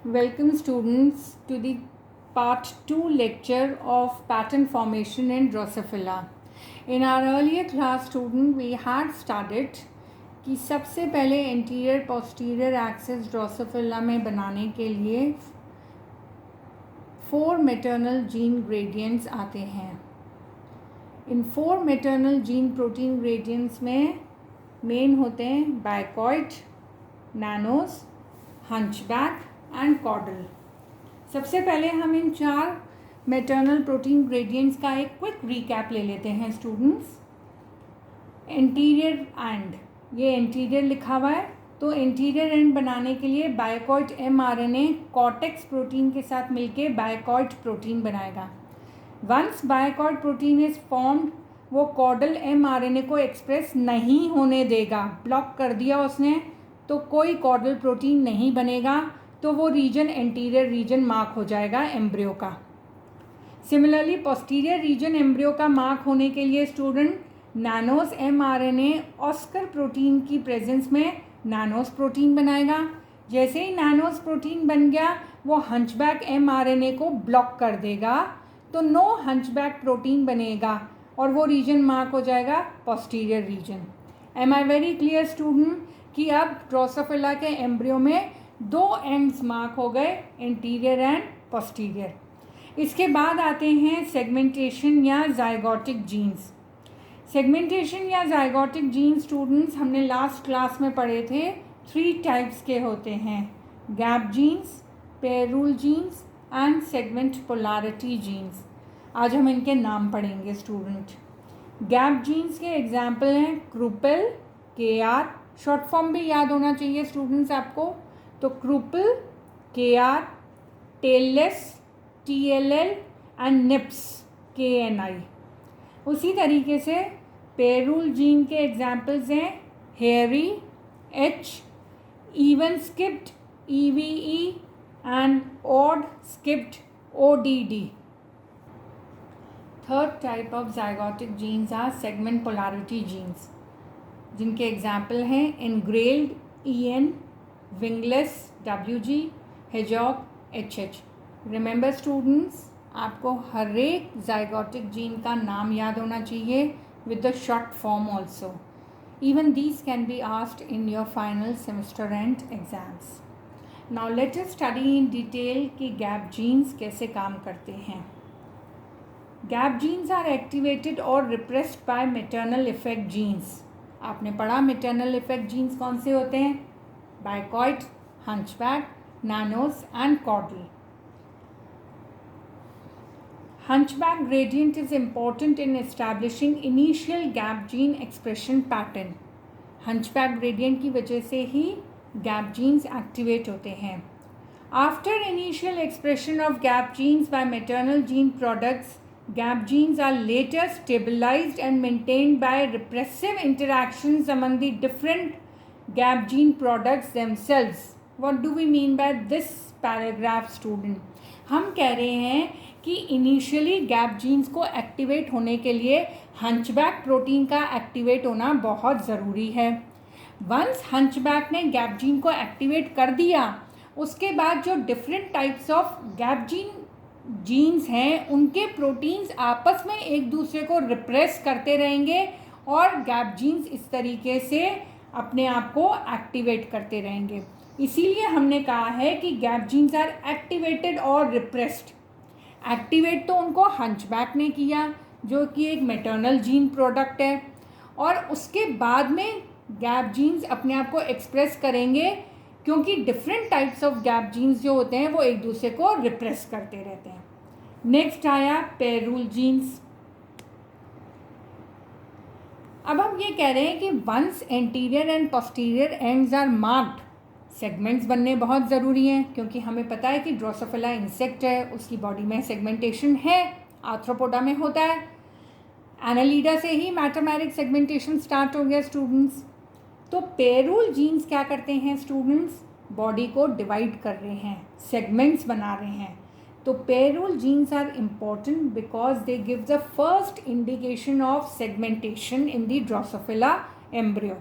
Welcome students to the part 2 lecture of pattern formation in Drosophila. In our earlier class student we had studied कि सबसे पहले interior posterior axis Drosophila में बनाने के लिए 4 maternal gene gradients आते हैं. इन 4 मैटरनल जीन प्रोटीन ग्रेडियंट्स में मेन होते हैं बायकॉइट, नैनोस, हंचबैक एंड कॉर्डल. सबसे पहले हम इन 4 मैटरनल प्रोटीन ग्रेडियंट्स का एक क्विक रिकैप ले लेते हैं स्टूडेंट्स. इंटीरियर एंड, ये इंटीरियर लिखा हुआ है, तो इंटीरियर एंड बनाने के लिए बायकॉइट mRNA कॉर्टेक्स प्रोटीन के साथ मिलके बायकॉइट प्रोटीन बनाएगा. वंस बायकॉइट प्रोटीन इज फॉर्म्ड, वो कॉर्डल mRNA को एक्सप्रेस नहीं होने देगा. ब्लॉक कर दिया उसने तो कोई कॉर्डल प्रोटीन नहीं बनेगा, तो वो रीजन एंटीरियर रीजन मार्क हो जाएगा एम्ब्रियो का. सिमिलरली पोस्टीरियर रीजन एम्ब्रियो का मार्क होने के लिए स्टूडेंट नैनोस mRNA ऑस्कर प्रोटीन की प्रेजेंस में नैनोस प्रोटीन बनाएगा. जैसे ही नैनोस प्रोटीन बन गया वो हंचबैक mRNA को ब्लॉक कर देगा, तो नो हंचबैक प्रोटीन बनेगा और वो रीजन मार्क हो जाएगा posterior region. Am I very clear student कि अब ड्रोसोफिला के एम्ब्रियो में 2 एंड्स मार्क हो गए, इंटीरियर एंड पोस्टीरियर. इसके बाद आते हैं सेगमेंटेशन या जाइगोटिक जीन्स. सेगमेंटेशन या जाइगोटिक जीन स्टूडेंट्स हमने लास्ट क्लास में पढ़े थे. 3 टाइप्स के होते हैं, gap genes, pair rule genes and segment polarity genes. आज हम इनके नाम पढ़ेंगे स्टूडेंट. गैप जीन्स के एग्जाम्पल हैं क्रूपेल, KR, शॉर्ट फॉर्म भी याद होना चाहिए स्टूडेंट्स आपको. तो Kruppel, KR, tailless, TLL and knirps, KNI. उसी तरीके से पेयर रूल जीन के एग्जाम्पल्स हैं hairy, H, even skipped, EVE and odd skipped, ODD. Third type of zygotic genes are segment polarity genes, जिनके एग्जाम्पल हैं engrailed, EN, wingless, WG, hedgehog, HH. Remember students, आपको हर एक zygotic gene का नाम याद होना चाहिए with the short form also. Even these can be asked in your final semester end exams. Now let us study in detail कि gap genes कैसे काम करते हैं. Gap genes are activated or repressed by maternal effect genes. आपने पढ़ा maternal effect genes कौन से होते हैं? Bicort, hunchback, nanos and caudal. Hunchback gradient is important in establishing initial gap gene expression pattern. Hunchback gradient की वजह से ही gap genes activate होते हैं. After initial expression of gap genes by maternal gene products, gap genes are later stabilized and maintained by repressive interactions among the different gap gene products themselves. What do we mean by this paragraph student? हम कह रहे हैं कि initially gap jeans को activate होने के लिए hunchback protein का एक्टिवेट होना बहुत ज़रूरी है. वंस हंचबैक ने गैप जीन को एक्टिवेट कर दिया, उसके बाद जो different types of gap jeans हैं उनके प्रोटीन्स आपस में एक दूसरे को रिप्रेस करते रहेंगे और गैप जीन्स इस तरीके से अपने आप को एक्टिवेट करते रहेंगे. इसीलिए हमने कहा है कि गैप जीन्स आर एक्टिवेटेड और रिप्रेस्ड. एक्टिवेट तो उनको हंचबैक ने किया जो कि एक मैटरनल जीन प्रोडक्ट है, और उसके बाद में गैप जीन्स अपने आप को एक्सप्रेस करेंगे क्योंकि different types of gap jeans जो होते हैं वो एक दूसरे को रिप्रेस करते रहते हैं. नेक्स्ट आया पेयर रूल जीन्स. अब हम ये कह रहे हैं कि once anterior and posterior ends are marked, segments बनने बहुत ज़रूरी हैं क्योंकि हमें पता है कि ड्रोसोफिला इंसेक्ट है, उसकी बॉडी में सेगमेंटेशन है. आर्थ्रोपोडा में होता है. एनालिडा से ही मैटामेरिक सेगमेंटेशन स्टार्ट हो गया स्टूडेंट्स. तो पेयर रूल जीन्स क्या करते हैं स्टूडेंट्स? बॉडी को डिवाइड कर रहे हैं, सेगमेंट्स बना रहे हैं. तो pair rule genes are important because they give the first indication of segmentation in the Drosophila embryo.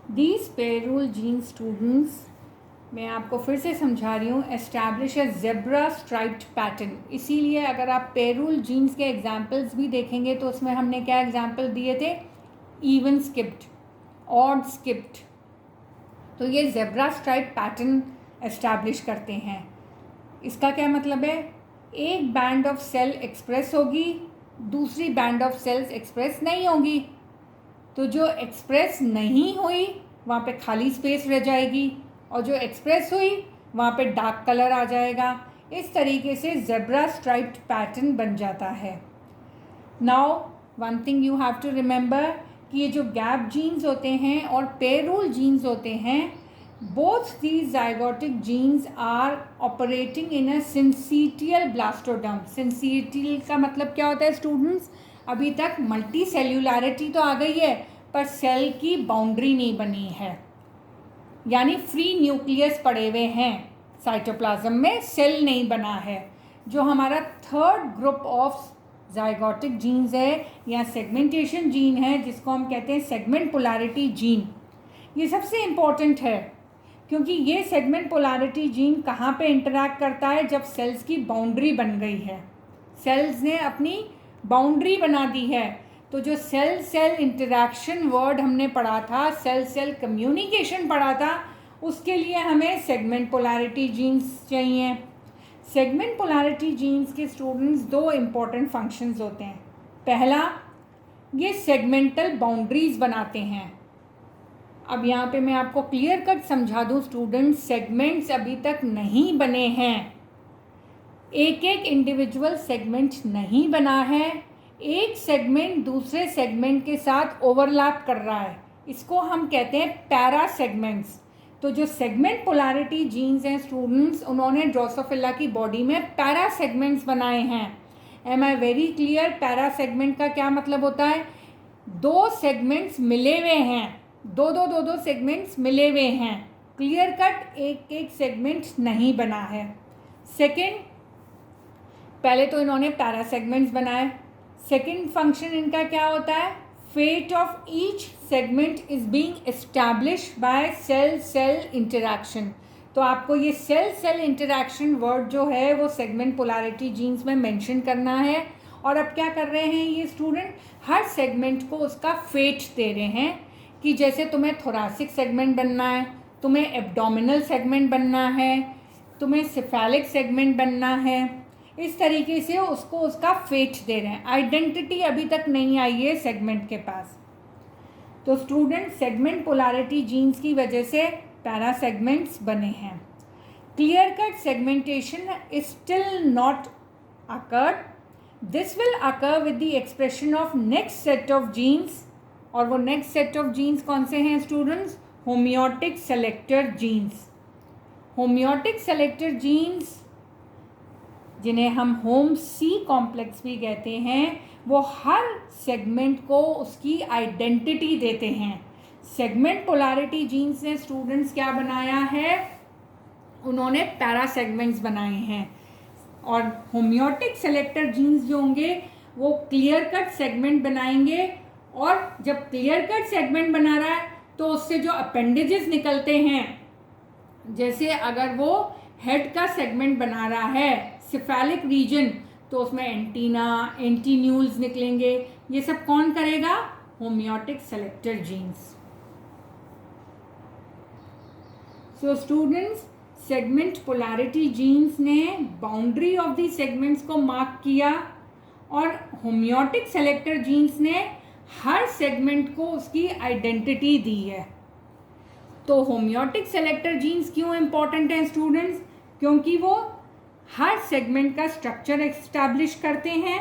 These pair rule gene students मैं आपको फिर से समझा रही हूँ, establish a zebra striped pattern. इसीलिए अगर आप पेरूल जीन्स के एग्जाम्पल्स भी देखेंगे तो उसमें हमने क्या एग्जाम्पल दिए थे, इवन स्किप्ड, ऑड स्किप्ड। तो ये ज़ेब्रा स्ट्राइप पैटर्न एस्टैब्लिश करते हैं। इसका क्या मतलब है, एक बैंड ऑफ सेल एक्सप्रेस होगी, दूसरी बैंड ऑफ सेल्स एक्सप्रेस नहीं होगी। तो जो एक्सप्रेस नहीं हुई वहाँ पे खाली स्पेस रह जाएगी, और जो एक्सप्रेस हुई वहाँ पे डार्क कलर आ जाएगा। इस तरीके से ज़ेब्रा स्ट्राइप्ड पैटर्न बन जाता है। Now one thing you have to remember कि ये जो गैप जीन्स होते हैं और पेरूल जीन्स होते हैं, both these zygotic genes are operating in a syncytial blastoderm। syncytial का मतलब क्या होता है स्टूडेंट्स, अभी तक मल्टी सेल्यूलरिटी तो आ गई है पर सेल की बाउंड्री नहीं बनी है, यानी फ्री न्यूक्लियस पड़े हुए हैं साइटोप्लाज्म में, सेल नहीं बना है। जो हमारा third group of zygotic genes है या सेगमेंटेशन जीन है, जिसको हम कहते हैं सेगमेंट पोलैरिटी जीन, ये सबसे इम्पॉर्टेंट है क्योंकि ये सेगमेंट पोलैरिटी जीन कहाँ पे इंटरैक्ट करता है, जब सेल्स की बाउंड्री बन गई है, सेल्स ने अपनी बाउंड्री बना दी है। तो जो सेल सेल इंटरैक्शन वर्ड हमने पढ़ा था, सेल सेल कम्युनिकेशन पढ़ा था, उसके लिए हमें सेगमेंट पोलैरिटी जीन्स चाहिए। सेगमेंट पोलैरिटी जीन्स के स्टूडेंट्स दो इम्पॉर्टेंट फंक्शंस होते हैं। पहला, ये सेगमेंटल बाउंड्रीज बनाते हैं। अब यहाँ पे मैं आपको क्लियर कट समझा दूँ स्टूडेंट्स, सेगमेंट्स अभी तक नहीं बने हैं, एक एक इंडिविजुअल सेगमेंट नहीं बना है, एक सेगमेंट दूसरे सेगमेंट के साथ ओवरलैप कर रहा है, इसको हम कहते हैं पैरा सेगमेंट्स। तो जो सेगमेंट पोलैरिटी जीन्स हैं स्टूडेंट्स, उन्होंने ड्रोसोफिला की बॉडी में पैरा सेगमेंट्स बनाए हैं। Am I very clear? Para segment का क्या मतलब होता है, दो सेगमेंट्स मिले हुए हैं, दो सेगमेंट्स मिले हुए हैं, क्लियर कट एक एक सेगमेंट नहीं बना है। सेकंड, पहले तो इन्होंने पैरा सेगमेंट्स बनाए, सेकंड फंक्शन इनका क्या होता है, fate of each segment is being established by cell cell interaction. तो आपको ये सेल सेल इंटरैक्शन वर्ड जो है वो सेगमेंट पोलैरिटी जीन्स में मेंशन करना है। और अब क्या कर रहे हैं ये स्टूडेंट, हर सेगमेंट को उसका फेट दे रहे हैं कि जैसे तुम्हें थोरासिक सेगमेंट बनना है, तुम्हें एब्डोमिनल सेगमेंट बनना है, तुम्हें सिफेलिक सेगमेंट बनना है, इस तरीके से उसको उसका फेट दे रहे हैं। आइडेंटिटी अभी तक नहीं आई है सेगमेंट के पास। तो स्टूडेंट, सेगमेंट पोलैरिटी जीन्स की वजह से पैरा सेगमेंट्स बने हैं। Clear cut segmentation is still not occurred, this will occur with the expression of next set of genes. और वो नेक्स्ट सेट ऑफ जीन्स कौन से हैं students, homeotic selector genes. Homeotic selector genes, जिन्हें हम home C complex भी कहते हैं, वो हर सेगमेंट को उसकी आइडेंटिटी देते हैं। सेगमेंट पोलैरिटी जीन्स ने स्टूडेंट्स क्या बनाया है, उन्होंने पैरा सेगमेंट्स बनाए हैं। और होमियोटिक सेलेक्टर जीन्स जो होंगे वो क्लियर कट सेगमेंट बनाएंगे, और जब क्लियर कट सेगमेंट बना रहा है तो उससे जो अपेंडेजेस निकलते हैं, जैसे अगर वो हेड का सेगमेंट बना रहा है सिफेलिक रीजन, तो उसमें एंटीना, एंटीन्यूल्स निकलेंगे। ये सब कौन करेगा, homeotic selector genes. So students, segment polarity genes ने बाउंड्री ऑफ दी सेगमेंट्स को मार्क किया, और होमियोटिक सेलेक्टर जीन्स ने हर सेगमेंट को उसकी आइडेंटिटी दी है। तो होमियोटिक सेलेक्टर जीन्स क्यों इम्पॉर्टेंट हैं स्टूडेंट्स, क्योंकि वो हर सेगमेंट का स्ट्रक्चर एस्टैब्लिश करते हैं।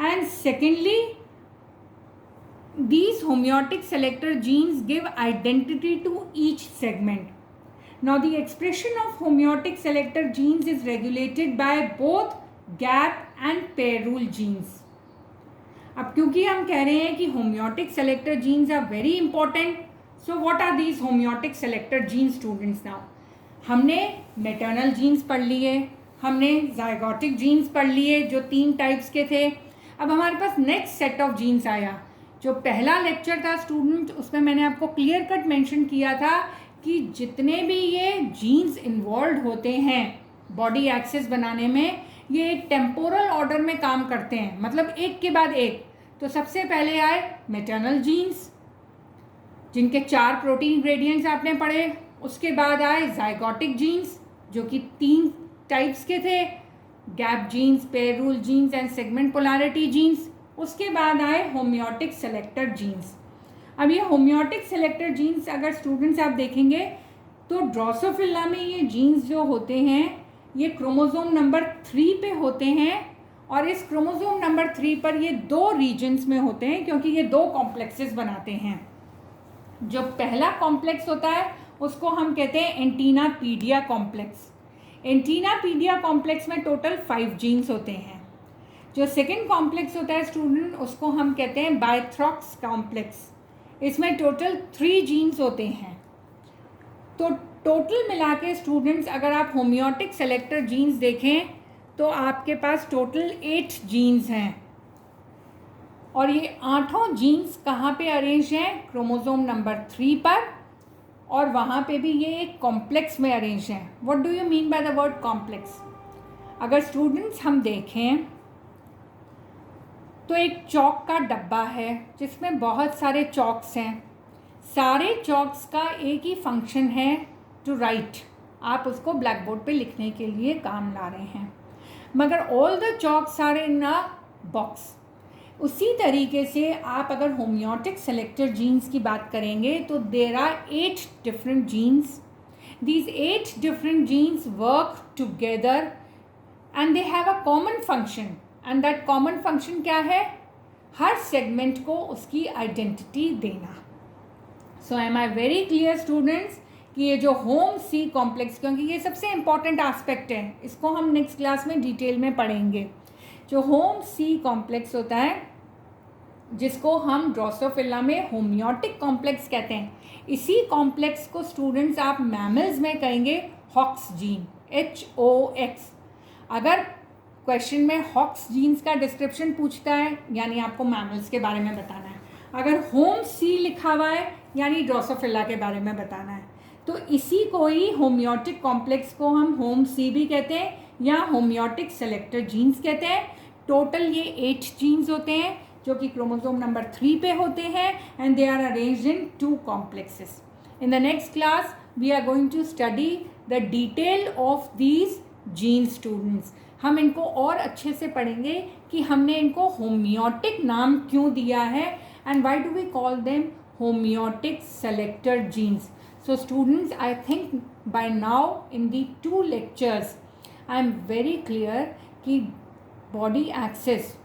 And secondly, these homeotic selector genes give identity to each segment. Now the expression of homeotic selector genes is regulated by both gap and pair rule genes. अब क्योंकि हम कह रहे हैं कि homeotic selector genes are very important, so what are these homeotic selector genes students now? हमने maternal genes पढ़ लिए, हमने zygotic genes पढ़ लिए जो 3 टाइप्स के थे। अब हमारे पास नेक्स्ट सेट ऑफ जीन्स आया। जो पहला लेक्चर था स्टूडेंट, उसमें मैंने आपको क्लियर कट मेंशन किया था कि जितने भी ये जीन्स इन्वॉल्व होते हैं बॉडी एक्सिस बनाने में, ये एक टेम्पोरल ऑर्डर में काम करते हैं, मतलब एक के बाद एक। तो सबसे पहले आए मैटरनल जीन्स, जिनके 4 प्रोटीन ग्रेडियंट्स आपने पढ़े। उसके बाद आए जाइगोटिक जीन्स, जो कि 3 टाइप्स के थे, gap genes, pair rule genes and segment polarity genes. उसके बाद आए होम्योटिक सेलेक्टर जीन्स। अब ये होम्योटिक सेलेक्टर जीन्स अगर स्टूडेंट्स आप देखेंगे तो ड्रोसोफिला में ये जीन्स जो होते हैं ये क्रोमोसोम नंबर 3 पे होते हैं, और इस क्रोमोसोम नंबर 3 पर ये 2 रीजन्स में होते हैं, क्योंकि ये 2 कॉम्प्लेक्सेस बनाते हैं। जो पहला कॉम्प्लेक्स होता है उसको हम कहते हैं एंटीनापीडिया कॉम्प्लेक्स। एंटीनापीडिया कॉम्प्लेक्स में टोटल 5 जीन्स होते हैं। जो सेकेंड कॉम्प्लेक्स होता है स्टूडेंट, उसको हम कहते हैं बायथ्रॉक्स कॉम्प्लेक्स। इसमें टोटल 3 जीन्स होते हैं। तो टोटल मिला के स्टूडेंट्स अगर आप होम्योटिक सेलेक्टर जीन्स देखें तो आपके पास टोटल 8 जीन्स हैं, और ये 8 जीन्स कहाँ पे अरेंज हैं? क्रोमोसोम नंबर 3 पर, और वहाँ पे भी ये एक कॉम्प्लेक्स में अरेंज हैं। What do you mean by the word complex? अगर स्टूडेंट्स हम देखें तो एक चॉक का डब्बा है जिसमें बहुत सारे चॉक्स हैं। सारे चॉक्स का एक ही फंक्शन है, टू राइट। आप उसको ब्लैक बोर्ड पे लिखने के लिए काम ला रहे हैं, मगर all the chalks are in a box. उसी तरीके से आप अगर होम्योटिक सेलेक्टर जीन्स की बात करेंगे तो there are 8 different genes. These 8 different genes work together and they have a common function, and that common function क्या है? हर सेगमेंट को उसकी आइडेंटिटी देना। So am I very clear students कि ये जो होम सी कॉम्प्लेक्स, क्योंकि ये सबसे इम्पॉर्टेंट एस्पेक्ट है, इसको हम नेक्स्ट क्लास में डिटेल में पढ़ेंगे। जो होम सी कॉम्प्लेक्स होता है जिसको हम ड्रोसोफिला में होम्योटिक कॉम्प्लेक्स कहते हैं, इसी कॉम्प्लेक्स को स्टूडेंट्स आप मैमल्स में कहेंगे हॉक्स जीन, HOX। अगर क्वेश्चन में हॉक्स जीन्स का डिस्क्रिप्शन पूछता है यानी आपको मैमल्स के बारे में बताना है, अगर होम सी लिखा हुआ है यानी ड्रोसोफिला के बारे में बताना है। तो इसी को ही होम्योटिक कॉम्प्लेक्स को हम होम सी भी कहते हैं या होम्योटिक सेलेक्टर जीन्स कहते हैं। टोटल ये 8 जीन्स होते हैं जो कि क्रोमोसोम नंबर 3 पे होते हैं, and they are arranged in 2 complexes. In the next class we are going to study the detail of these gene students. हम इनको और अच्छे से पढ़ेंगे कि हमने इनको होम्योटिक नाम क्यों दिया है, and why do we call them homeotic selector genes. So students, I think by now in the 2 lectures I am very clear कि body axis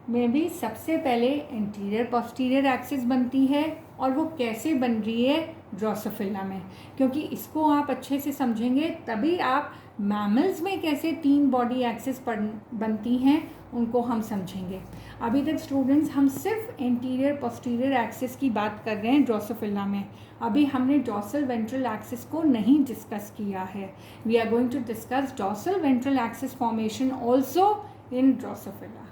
में भी सबसे पहले इंटीरियर पोस्टीरियर एक्सिस बनती है, और वो कैसे बन रही है ड्रोसोफिला में, क्योंकि इसको आप अच्छे से समझेंगे तभी आप मैमल्स में कैसे 3 बॉडी एक्सिस बनती हैं उनको हम समझेंगे। अभी तक स्टूडेंट्स हम सिर्फ इंटीरियर पोस्टीरियर एक्सिस की बात कर रहे हैं ड्रोसोफिला में। अभी हमने डॉर्सल वेंट्रल एक्सिस को नहीं डिस्कस किया है। We are going to discuss dorsal ventral axis formation also in Drosophila.